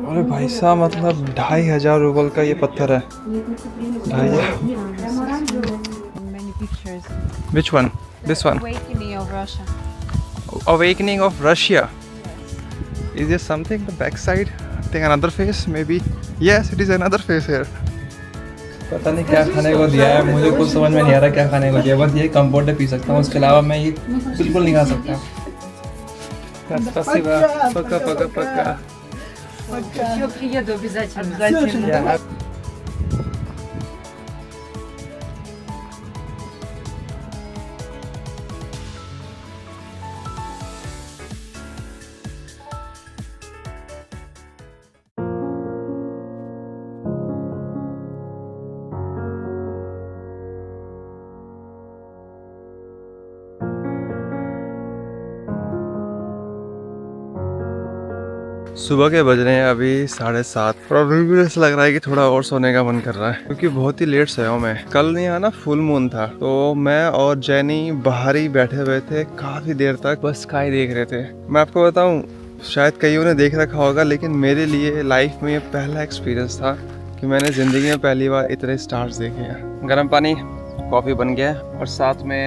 अरे भाई साहब, मतलब 2500 रूबल का ये पत्थर है। 2500। Many pictures. Which one? This one. Awakening of Russia. Awakening of Russia. Is there something the backside? I think another face, maybe. Yes, it is another face here. पता नहीं क्या खाने को दिया है, मुझे कुछ समझ में नहीं आ रहा क्या खाने को दिया। बस ये कंपोटर पी सकता हूँ, उसके अलावा मैं ये बिल्कुल नहीं खा सकता। Спасибо. Пока. Еще приеду обязательно. सुबह के बज रहे हैं अभी 7:30 और अभी भी ऐसा लग रहा है कि थोड़ा और सोने का मन कर रहा है, क्योंकि बहुत ही लेट सोया हूँ मैं। कल नहीं आना, फुल मून था, तो मैं और जैनी बाहर ही बैठे हुए थे काफ़ी देर तक, बस स्काई देख रहे थे। मैं आपको बताऊँ, शायद कईयों ने देख रखा होगा, लेकिन मेरे लिए लाइफ में ये पहला एक्सपीरियंस था कि मैंने ज़िंदगी में पहली बार इतने स्टार्स देखे हैं। गर्म पानी, कॉफ़ी बन गया और साथ में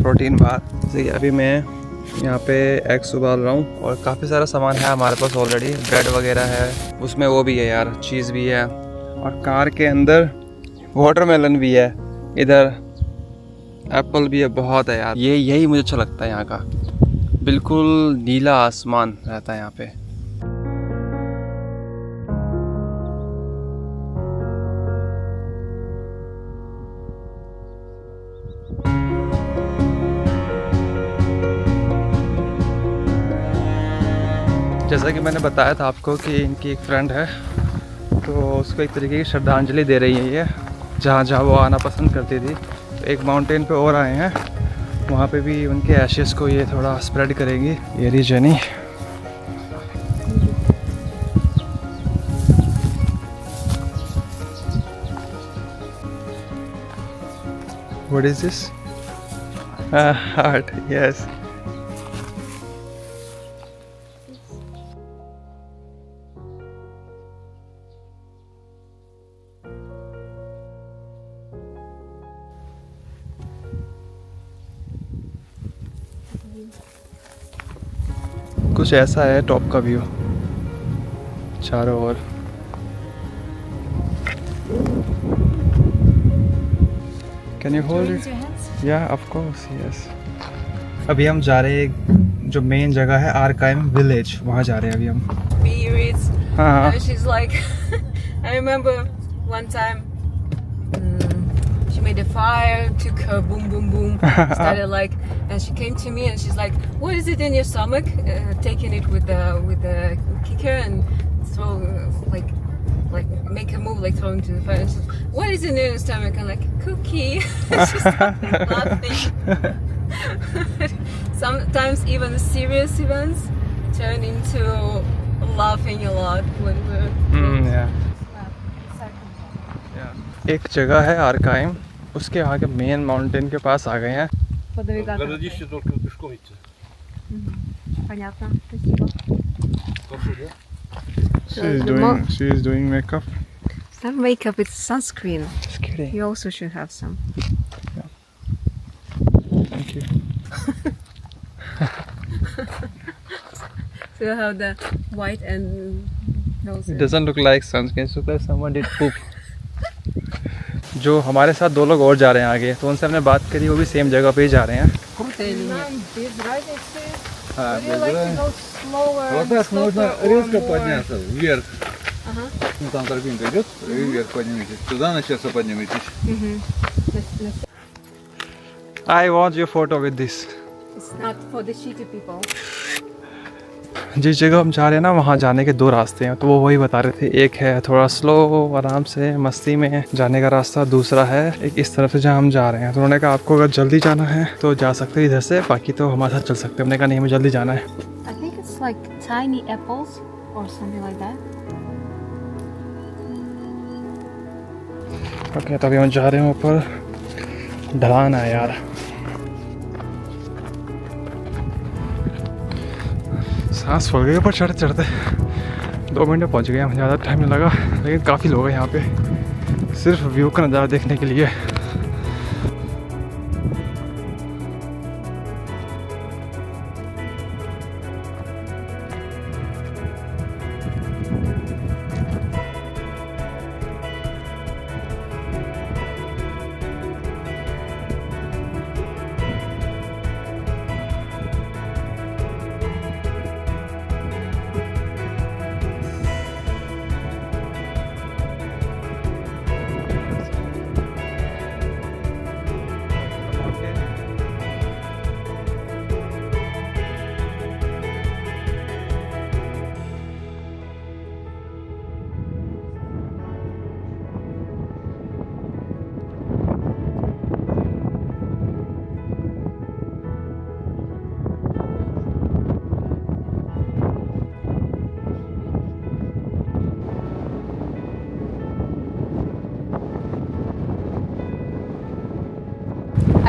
प्रोटीन बार। जैसे कि अभी मैं यहाँ पे एग्स उबाल रहा हूँ और काफ़ी सारा सामान है हमारे पास ऑलरेडी। ब्रेड वगैरह है, उसमें वो भी है यार, चीज़ भी है, और कार के अंदर वाटरमेलन भी है, इधर एप्पल भी है, बहुत है यार। यही मुझे अच्छा लगता है यहाँ का, बिल्कुल नीला आसमान रहता है यहाँ पे। जैसा कि मैंने बताया था आपको कि इनकी एक फ्रेंड है, तो उसको एक तरीके की श्रद्धांजलि दे रही है ये, जहाँ जहाँ वो आना पसंद करती थी। तो एक माउंटेन पे और आए हैं, वहाँ पे भी उनके एशेस को ये थोड़ा स्प्रेड करेंगी। ये रही journey. What is this? Heart, yes. कुछ ऐसा है टॉप का व्यू चारों ओर। Can you hold it? या ऑफ कोर्स, यस। अभी हम जा रहे हैं जो मेन जगह है, आर्काइम विलेज, वहाँ जा रहे हैं अभी हम। Periods. हाँ She's like, I remember one time she made a fire, took her boom boom boom, started like, and she came to me and she's like, what is it in your stomach? Taking it with the kicker and throw like make a move like throwing to the fire. And she's, what is in your stomach? I'm like, cookie. She started laughing. Sometimes even the serious events turn into laughing a lot when we're एक जगह है आर्काइम, उसके आगे main mountain के पास आ गए हैं। Городище только пешком идти. Понятно, спасибо. She is doing makeup. It's not makeup, it's sunscreen. Just kidding. You also should have some. Thank you. So you have the white and nose. It doesn't look like sunscreen. It looks like someone did poop. जो हमारे साथ दो लोग और जा रहे हैं आगे, तो उनसे हमने बात करी, वो भी सेम जगह पे ही जा रहे हैं। Вот так можно резко подняться вверх. Ну там тропинка идет, и вверх подниметесь. Туда на часу подниметесь. I want your photo with this. It's not for the shitty people. जिस जगह हम जा रहे हैं ना, वहाँ जाने के दो रास्ते हैं, तो वो वही बता रहे थे। एक है थोड़ा स्लो, आराम से मस्ती में जाने का रास्ता, दूसरा है एक इस तरफ से जहाँ हम जा रहे हैं। तो उन्होंने कहा आपको अगर जल्दी जाना है तो जा सकते हैं इधर से, बाकी तो हमारे साथ चल सकते हैं। हमने कहा नहीं, हमें जल्दी जाना है। I think it's like tiny apples or something like that. Okay, तो अभी हम जा रहे हैं ऊपर। ढलान है यार, सांस फूल गई ऊपर चढ़ते चढ़ते। 2 मिनट में पहुंच गए हम, ज़्यादा टाइम नहीं लगा, लेकिन काफ़ी लोग हैं यहाँ पे सिर्फ व्यू का नज़ारा देखने के लिए।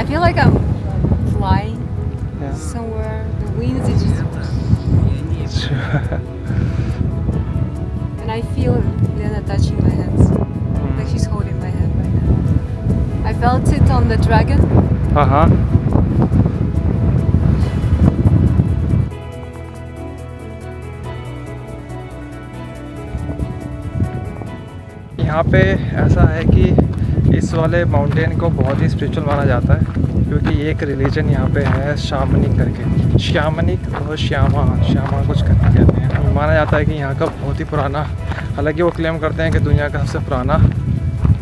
I feel like I'm flying Yeah. somewhere. The winds is just and I feel Lena touching my hands. Like she's holding my hand right now. I felt it on the dragon. हाँ। यहाँ पे ऐसा है कि इस वाले mountain को बहुत ही स्पिरिचुअल माना जाता है, क्योंकि एक रिलीजन यहाँ पे है शामनिक करके, शामनिक और श्यामा कुछ करके कहते हैं। माना जाता है कि यहाँ का बहुत ही पुराना, हालांकि वो क्लेम करते हैं कि दुनिया का सबसे पुराना,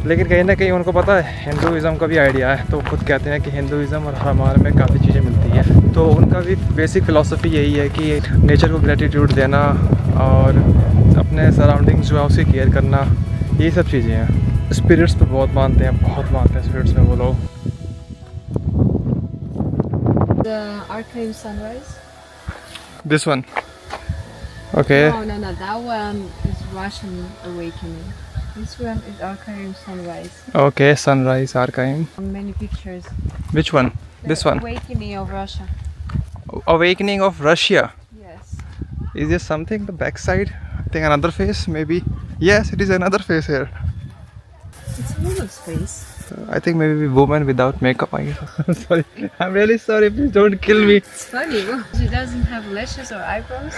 लेकिन कहीं ना कहीं उनको पता है हिंदुज़म का भी आइडिया है, तो खुद कहते हैं कि हिंदुज़म और हमारे में काफ़ी चीज़ें मिलती हैं। तो उनका भी बेसिक फ़िलॉसफी यही है कि नेचर को ग्रेटिट्यूड देना और अपने सराउंडिंग्स जो है उसकी केयर करना, ये सब चीज़ें हैं। स्पिरिट्स पे बहुत मानते हैं स्पिरिट्स में वो लोग। The Archeim sunrise. This one okay. No. That one is Russian awakening. This one is Archeim sunrise. Okay, sunrise Arkaim. Many pictures. Which one? This The one. Awakening of Russia. Awakening of Russia. Yes. Is there something the back side? I think another face maybe. Yes, it is another face here. It's a woman's face. I think maybe woman without makeup, I guess. I'm sorry. I'm really sorry. Please don't kill me. It's funny. She doesn't have lashes or eyebrows.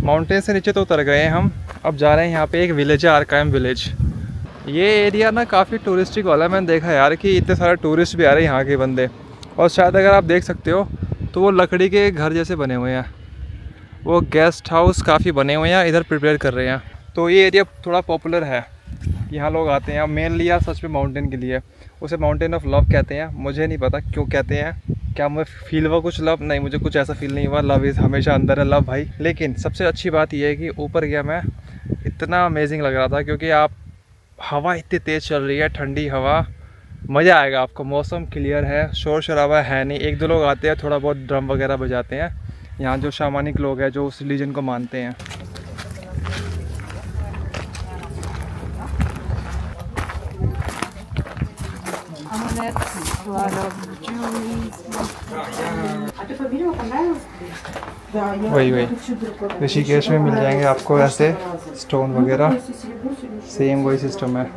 Mountain से नीचे तो उतर गए हैं हम, अब जा रहे हैं यहाँ पे एक विलेज है, आर्काइम विलेज। ये एरिया ना काफ़ी टूरिस्टिक वाला है, मैंने देखा यार कि इतने सारे टूरिस्ट भी आ रहे हैं यहाँ के बंदे, और शायद अगर आप देख सकते हो तो वो लकड़ी के घर जैसे बने हुए हैं, वो गेस्ट हाउस काफ़ी बने हुए हैं, इधर प्रिपेयर कर रहे हैं। तो ये एरिया थोड़ा पॉपुलर है, यहाँ लोग आते हैं मेनली यार सच में माउंटेन के लिए। उसे माउंटेन ऑफ लव कहते हैं, मुझे नहीं पता क्यों कहते हैं, क्या मैं फील हुआ कुछ लव? नहीं, मुझे कुछ ऐसा फील नहीं हुआ। लव इज़ हमेशा अंदर है लव भाई। लेकिन सबसे अच्छी बात यह है कि ऊपर गया मैं, इतना अमेजिंग लग रहा था, क्योंकि आप हवा इतनी तेज़ चल रही है, ठंडी हवा, मज़ा आएगा आपको। मौसम क्लियर है, शोर शराबा है नहीं, एक दो लोग आते हैं थोड़ा बहुत ड्रम वगैरह बजाते हैं, यहाँ जो शामानिक लोग हैं जो उस रिलीजन को मानते हैं। वही ऋषिकेश में मिल जाएंगे आपको ऐसे स्टोन वगैरह, सेम वही सिस्टम है।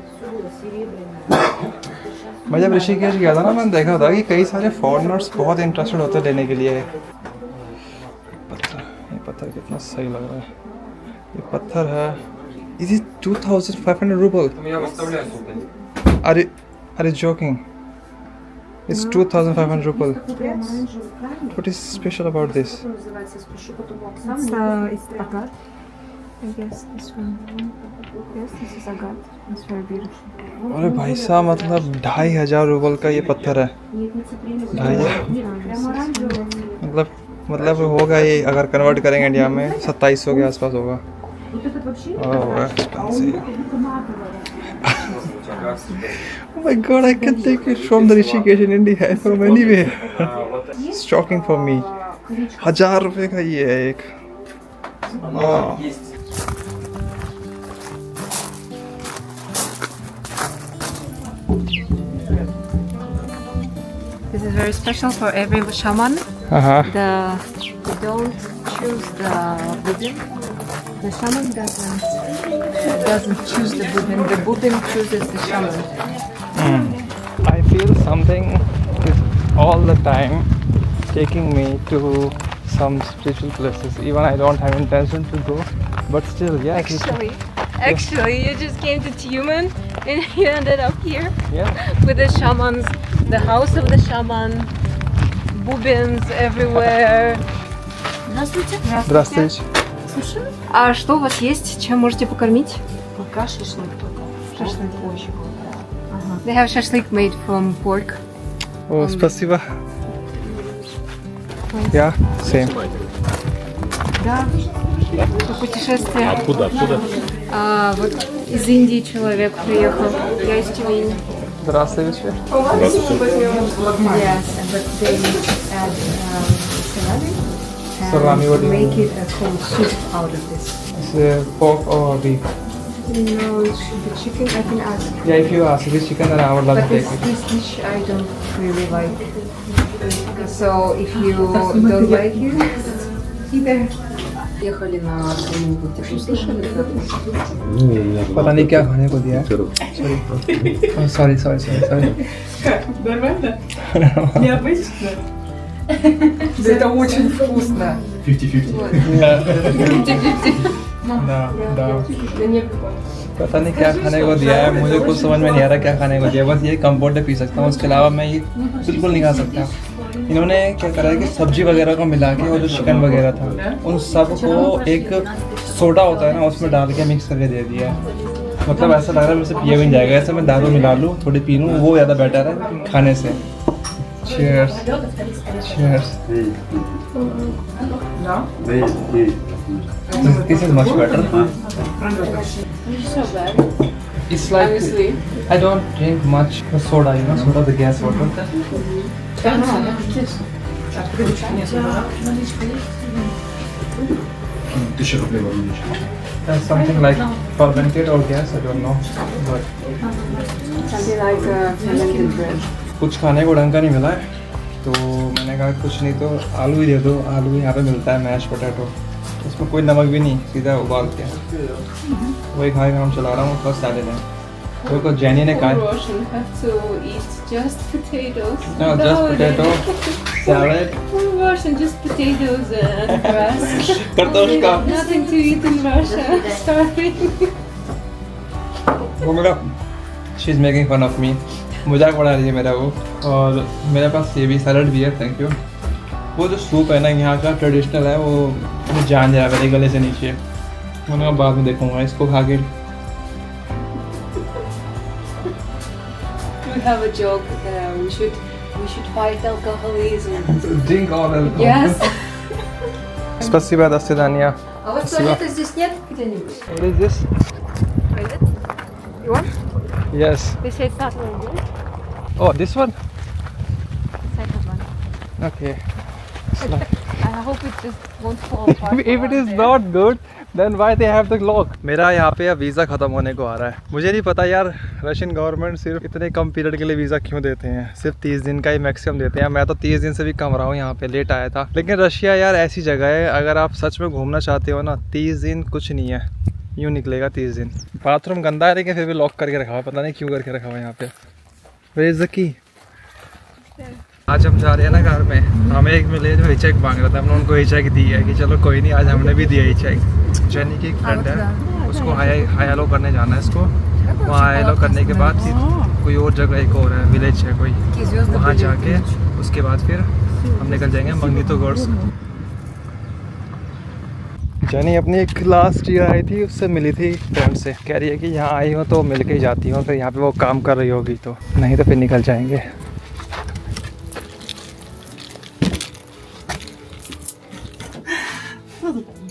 मैं जब ऋषिकेश गया था ना, मैंने देखा था कि कई सारे फॉरेनर्स बहुत इंटरेस्टेड होते हैं लेने के लिए। ये पत्थर कितना सही लग रहा है, ये पत्थर है। Is it 2500 Rupal? अरे joking, it's 2,500 ruble. What is special about this? It's agate. I guess this one. Yes, this is agate. It's very beautiful. अरे भाई साहब, मतलब 2,500 रूपल का ये पत्थर है। 2,500 मतलब होगा ये, अगर कन्वर्ट करेंगे इंडिया में 2700 के आसपास होगा। Oh my god, I can take it from the Rishikesh in India and from anywhere. It's shocking for me. 1000 रुपए का ये है एक। This is very special for every shaman. You don't choose the bubin. The shaman doesn't choose the bubin. The bubin chooses the shaman. I feel something is all the time taking me to some spiritual places. Even I don't have intention to go, but still, yeah. Actually, you just came to Tyumen and you ended up here Yeah. with the shamans, the house of the shaman, bubins everywhere. Здравствуйте. Здравствуйте. А что у вас есть? Чем можете покормить? Пока шашлык только. Шашлык позже будет. They have shashlik made from pork. О, спасибо. Yeah, same. Да. Путешествие. Откуда? Вот из Индии человек приехал. Я из Тюмени. Здравствуйте. Yes, but they add Salami, what do you make it a cold soup out of this. It's pork or beef? No, it should be chicken. I can ask. Yeah, if you ask if it's chicken, then I would love But to take it. this dish I don't really like. So if you don't like it, either. Ехали на Калугу. Слышали? पता नहीं क्या खाने को दिया है. Sorry. Нормально? Необычно? Это очень вкусно. 50-50. Да. पता नहीं क्या खाने को दिया है. मुझे कुछ समझ में नहीं आ रहा क्या खाने को दिया है. बस ये कंपोटे पी सकता हूँ. उसके अलावा मैं ये बिल्कुल नहीं खा सकता. इन्होंने क्या करा है कि सब्जी वगैरह को मिला के और जो चिकन वगैरह था उन सब को एक सोडा होता है ना उसमें डाल के मिक्स करके दे दिया है. मतलब ऐसा लग रहा है मुझसे पिया भी नहीं जाएगा. ऐसे मैं दारू मिला लूँ थोड़ी पी लूँ वो ज़्यादा बेटर है खाने से. Cheers. This is much better. It's like I don't drink much soda, soda the gas water. That's something like fermented or gas, I don't know. But Something like fermented bread. कुछ खाने को ढंग का नहीं मिला है तो मैंने कहा कुछ नहीं तो आलू ही दे दो. आलू यहाँ पे मिलता है मैश पोटैटो. उसमें कोई नमक भी नहीं सीधा उबाल के वही खा के काम चला रहा हूँ. फर्स्ट सैलेड है तो को जैनी ने कहा Russian have to eat just potatoes. no just potato salad Russian just potatoes and grass. kartoshka. Nothing to eat in Russia. Sorry. वो मेरा she is making fun of me. मजाक बना रही है मेरा वो. और मेरे पास ये भी सैलड भी है. Thank you. वो जो सूप है ना यहाँ का ट्रेडिशनल है वो मुझे जान जा रहा है मेरे गले से नीचे. मैंने कहा बाद में देखूंगा इसको खा के. We have a joke that we should fight alcoholism. Drink all alcohol. Yes. Спасибо, до свидания. А у вас туалета здесь нет где-нибудь? What is this? You want? Yes. They say that one. Oh, this one? Second one. Okay. I hope it just won't fall apart. If it is not good, then why they have the lock? मेरा यहाँ पे अब visa ख़त्म होने को आ रहा है. मुझे नहीं पता यार रशियन गवर्नमेंट सिर्फ इतने कम पीरियड के लिए वीज़ा क्यों देते हैं. सिर्फ 30 दिन का ही मैक्सिमम देते हैं. मैं तो 30 दिन से भी कम रहा हूँ यहाँ पे. लेट आया था. लेकिन रशिया यार ऐसी जगह है अगर आप सच में घूमना चाहते हो ना 30 दिन कुछ नहीं है. यूँ निकलेगा 30 दिन. बाथरूम गंदा है लेकिन फिर भी लॉक करके रखा हुआ है. पता नहीं क्यों करके रखा हुआ है यहाँ पे. Where is the key? आज हम जा रहे हैं ना कार में. हमें एक मिले जो हिचैक मांग रहा था. हमने उनको हिचैक दी है कि चलो कोई नहीं. आज हमने भी दिया हिचैक. जैनी की एक फ्रेंड है उसको हाई हेलो करने जाना है इसको. वहाँ हाई हेलो करने के बाद फिर कोई और जगह एक और है विलेज है कोई. वहाँ जाके उसके बाद फिर हम निकल जाएंगे मंगनीतोगोर्स्क. जैनी अपनी एक लास्ट ईयर आई थी उससे मिली थी फ्रेंड से. कह रही है कि यहाँ आई हो तो मिल के ही जाती हूँ. फिर यहाँ पे वो काम कर रही होगी तो नहीं तो फिर निकल जाएंगे.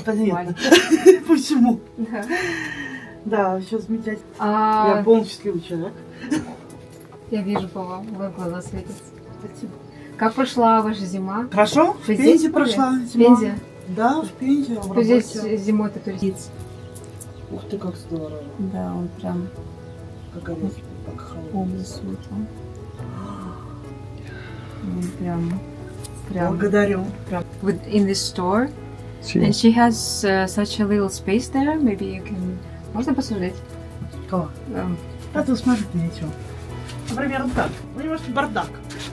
Понятно. Почему? Да, все замечательно. Я полностью счастливый человек. Я вижу по вам, вы глаза светятся. Спасибо. Как прошла ваша зима? Хорошо? В Вы здесь Пензе были? прошла В зима. Пензе? Да, в Пензе. в Кто здесь работе. зимой-то турист? Ух ты, как здорово. Да, он прям Как орешки, как холодно. полный светлый. Он прям Благодарю. in this store, and she has such a little space there. Maybe you can. Можно посмотреть? Кого? А тут смотрите ничего. Например, вот так. Ну, немножко бардак.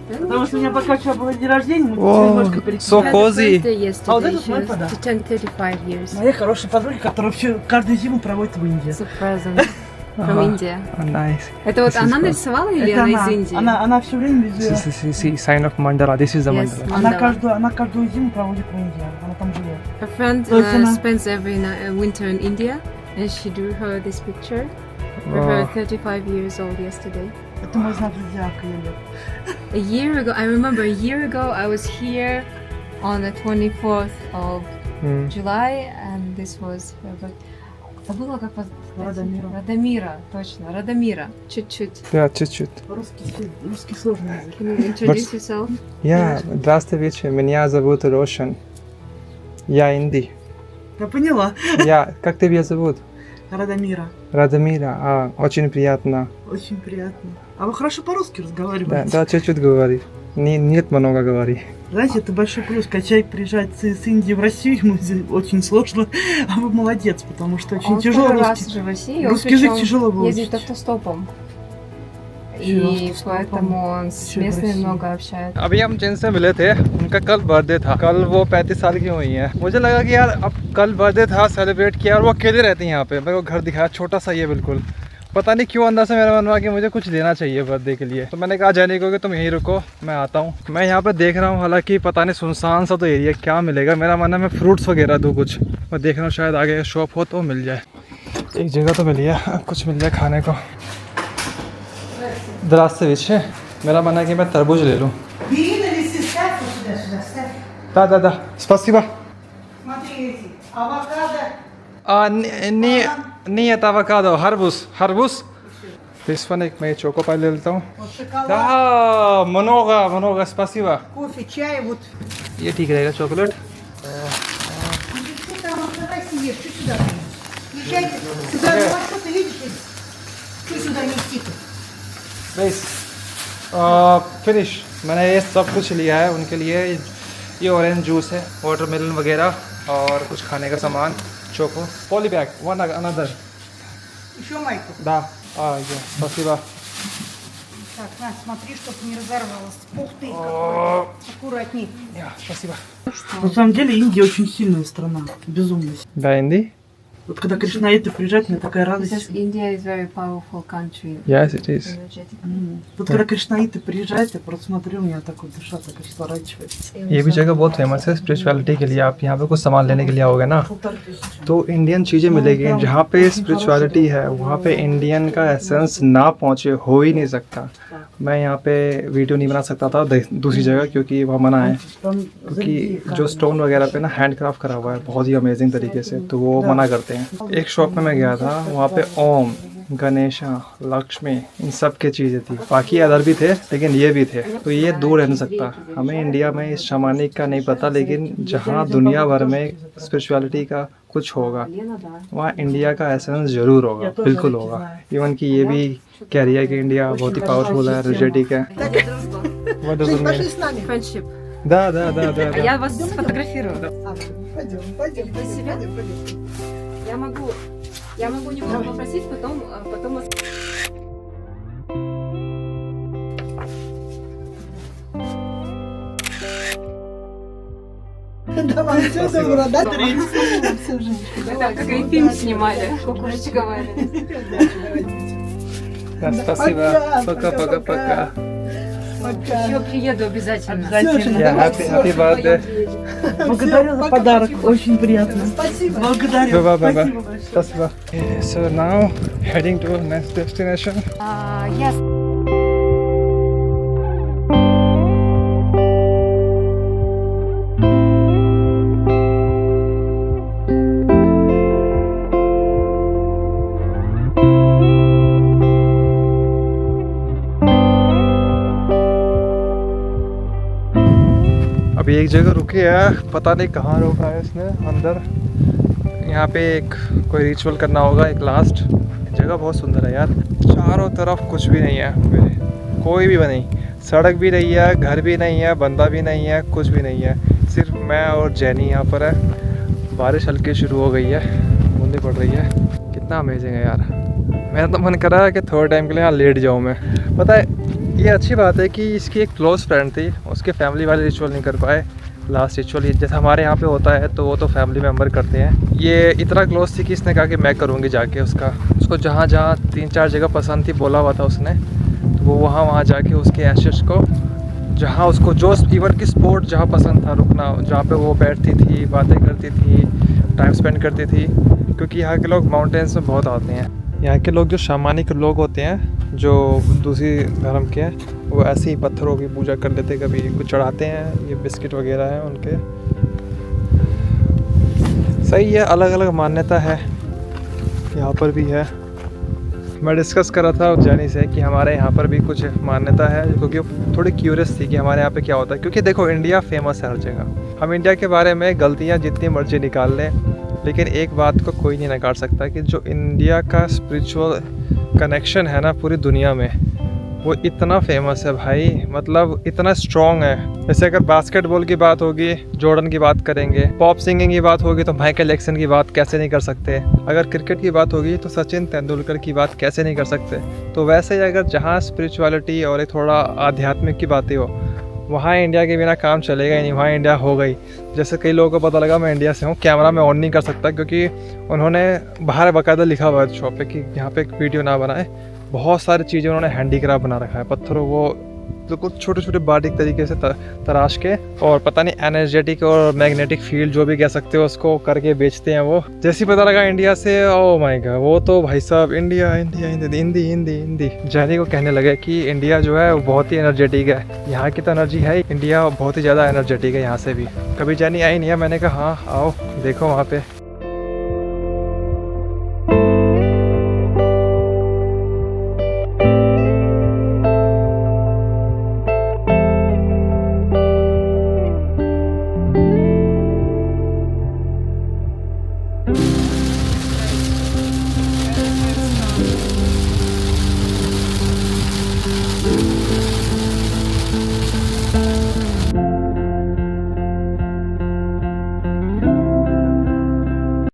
Потому что у меня пока вчера было день рождения, мы немножко So перекинули. cozy. А вот это мой подарок. 35 years. Моя хорошая подруга, которая каждую зиму проводит в Индии. It's a present from India. Nice. Это вот This is она cool. нарисовала или Это она из Индии? она все время везде. See, sign of mandala. This is the Yes, mandala. Она каждую зиму проводит в Индии. Она там живет. Her friend So it's enough. spends every winter in India, and she drew her this picture for her 35 years old yesterday. Это мой знак зодиака, Юля. A year ago, I remember a year ago, I was here on the 24th of July, and this was her birthday. Забыла, как вас Радомира. Радомира, точно, Радомира. Чуть-чуть. Yeah, чуть-чуть. Русский сложный язык. Can you introduce yourself? Yeah, здравствуйте, меня зовут Рошан. Я Инди. Я поняла. Я, как тебя зовут? Радомира. Радомира. Очень приятно. Очень приятно. А вы хорошо по-русски Да, разговариваете? да, чуть-чуть говори. Нет много говори. Знаете, это большой плюс. Когда человек приезжает с Индии в Россию, ему здесь очень сложно. А вы молодец, потому что очень Он тяжело второй раз русский. уже в России, Русский язык причем тяжело выучить. ездит автостопом. Чего И автостопом? поэтому он с Еще в местными России. много общается. अभी हम जिनसे मिले थे उनका कल birthday था। कल वो 35 साल की हुई हैं। मुझे लगा कि यार अब कल बर्थडे था, सेलिब्रेट किया, और वो अकेले रहती हैं यहाँ पे। मेरे को घर दिखाया, छोटा सा ही है बिल्कुल। पता नहीं क्यों अंदर से मेरा मन हुआ कि मुझे कुछ देना चाहिए बर्थडे के लिए। तो मैंने कहा जैनी को कि तुम यहीं रुको, मैं आता हूँ। मैं यहाँ पे देख रहा हूँ, हालांकि पता नहीं सुनसान सा तो एरिया, क्या मिलेगा। मेरा मन है मैं फ्रूट्स वगैरह दूँ कुछ। मैं देख रहा हूँ शायद आगे शॉप हो तो मिल जाए। एक जगह तो मिली है, कुछ मिल जाए खाने को। Здравствуйте. मेरा मन है कि मैं तरबूज ले लूँ। Да. Спасибо. Смотри, эти. Авокадо. Нет авокадо, харбуз. This one एक मैं चोको पाई ले लेता हूँ। Вот шоколад. Да, много, спасибо. Кофе, чай, вот. ये ठीक रहेगा चॉकलेट। Что там давай съешь, что сюда принес? Езжайте сюда, ну а что ты видишь? Что сюда нести-то? Nice. फिनिश। मैंने ये सब कुछ लिया है उनके लिए। ये ऑरेंज जूस है, वाटरमेलन वगैरह, और कुछ खाने का सामान, choco, poly bag, one another. Еще майку. Да, спасибо. Так, на, смотри, чтобы не разорвалось. Ух ты, какой. Аккуратней. Спасибо. На самом деле Индия очень сильная страна, безумно. Да, Инди? Вот когда кришнаиты приезжают, мне такая Because радость. India is very powerful country. Yes, it is. Energetic. Вот когда кришнаиты приезжают, я просто смотрю, у меня так вот душа так разворачивается. ये भी जगह बहुत फेमस है स्पिरिचुअलिटी के लिए। आप यहाँ पे कुछ सामान लेने के लिए आओगे ना, 1500. तो इंडियन चीज़ें मिलेगी। जहाँ पे स्पिरिचुअलिटी है वहाँ पे इंडियन का एसेंस ना पहुँचे हो ही नहीं सकता। मैं यहाँ पे वीडियो नहीं बना सकता था दूसरी जगह, क्योंकि वहाँ मना है। Там क्योंकि जो स्टोन वगैरह पे ना हैंड क्राफ्ट करा हुआ है बहुत ही अमेजिंग तरीके से, तो वो मना करते हैं। एक शॉप में मैं गया था, वहाँ पे ओम, गणेशा, लक्ष्मी, इन सब की चीज़ें थी। बाकी अदर भी थे लेकिन ये भी थे, तो ये दूर रह नहीं सकता। हमें इंडिया में इस शमानिक का नहीं पता, लेकिन जहाँ दुनिया भर में स्पिरिचुअलिटी का कुछ होगा वहाँ इंडिया का एसेंस ज़रूर होगा, बिल्कुल होगा। इवन कि ये भी कह रही है कि इंडिया बहुत ही पावरफुल है, एनर्जेटिक है। What does it mean? Friendship. Да. А я вас сфотографирую. Пойдем, пойдем, пойдем. Я могу немного попросить, потом Давай, все добро, да, треть? это как и фильм снимали, кукушечка варили. Да, спасибо. Пока. Еще приеду обязательно. Yeah, happy birthday. Благодарю за подарок, очень приятно. Спасибо. Благодарю. Bye. Спасибо. So now heading to next destination. Yes. अभी एक जगह रुके हैं, पता नहीं कहाँ रोका है इसने। अंदर यहाँ पे एक कोई रिचुअल करना होगा, एक लास्ट। जगह बहुत सुंदर है यार, चारों तरफ कुछ भी नहीं है, कोई भी नहीं। सड़क भी नहीं है, घर भी नहीं है, बंदा भी नहीं है, कुछ भी नहीं है, सिर्फ मैं और जैनी यहाँ पर है। बारिश हल्की शुरू हो गई है, बूंदी पड़ रही है। कितना अमेजिंग है यार। मेरा तो मन कर रहा है कि थोड़े टाइम के लिए यहाँ लेट जाऊँ मैं। पता है ये अच्छी बात है कि इसकी एक क्लोज़ फ्रेंड थी, उसके फैमिली वाले रिचुअल नहीं कर पाए लास्ट रिचुअल, जैसे हमारे यहाँ पे होता है तो वो तो फैमिली मेम्बर करते हैं। ये इतना क्लोज थी कि इसने कहा कि मैं करूँगी जाके उसको जहाँ जहाँ 3-4 जगह पसंद थी बोला हुआ था उसने, तो वो वहाँ जाके उसके एशेस को जहाँ उसको जो इवन की स्पॉट जहाँ पसंद था रुकना, जहाँ पे वो बैठती थी, बातें करती थी, टाइम स्पेंड करती थी। क्योंकि यहाँ के लोग माउंटेन्स में बहुत आते हैं। यहाँ के लोग जो शामानिक लोग होते हैं जो दूसरी धर्म के हैं, वो ऐसे ही पत्थरों की पूजा कर लेते, कभी कुछ चढ़ाते हैं। ये बिस्किट वगैरह हैं उनके। सही है, अलग अलग मान्यता है यहाँ पर भी है। मैं डिस्कस कर रहा था जैनी से कि हमारे यहाँ पर भी कुछ मान्यता है, क्योंकि थोड़ी क्यूरियस थी कि हमारे यहाँ पे क्या होता है। क्योंकि देखो इंडिया फेमस है हर जगह, हम इंडिया के बारे में गलतियाँ जितनी मर्जी निकाल लें, लेकिन एक बात को कोई नहीं नकार सकता कि जो इंडिया का स्पिरिचुअल कनेक्शन है ना पूरी दुनिया में, वो इतना फेमस है भाई, मतलब इतना स्ट्रॉन्ग है। जैसे अगर बास्केटबॉल की बात होगी, जॉर्डन की बात करेंगे, पॉप सिंगिंग की बात होगी तो माइकल जैक्सन की बात कैसे नहीं कर सकते, अगर क्रिकेट की बात होगी तो सचिन तेंदुलकर की बात कैसे नहीं कर सकते। तो वैसे ही अगर जहाँ स्पिरिचुअलिटी और एक थोड़ा आध्यात्मिक की बातें हो, वहाँ इंडिया के बिना काम चलेगा ही नहीं, वहाँ इंडिया हो गई। जैसे कई लोगों को पता लगा मैं इंडिया से हूँ, कैमरा मैं ऑन नहीं कर सकता क्योंकि उन्होंने बाहर बाकायदा लिखा हुआ है शॉप पे कि यहाँ पे एक वीडियो ना बनाए। बहुत सारी चीज़ें उन्होंने हैंडीक्राफ्ट बना रखा है, पत्थरों वो तो कुछ छोटे छोटे बारीक तरीके से तराश के, और पता नहीं एनर्जेटिक और मैग्नेटिक फील्ड जो भी कह सकते हो उसको करके बेचते हैं वो। जैसे ही पता लगा इंडिया से, ओ माय गॉड, वो तो भाई साहब इंडिया इंडिया हिंदी हिंदी हिंदी हिंदी जैनी को कहने लगे कि इंडिया जो है वो बहुत ही एनर्जेटिक है। यहाँ की तो एनर्जी है, इंडिया बहुत ही ज़्यादा एनर्जेटिक है यहाँ से भी। कभी जैनी आई नहीं है, मैंने कहा हाँ आओ देखो वहाँ पे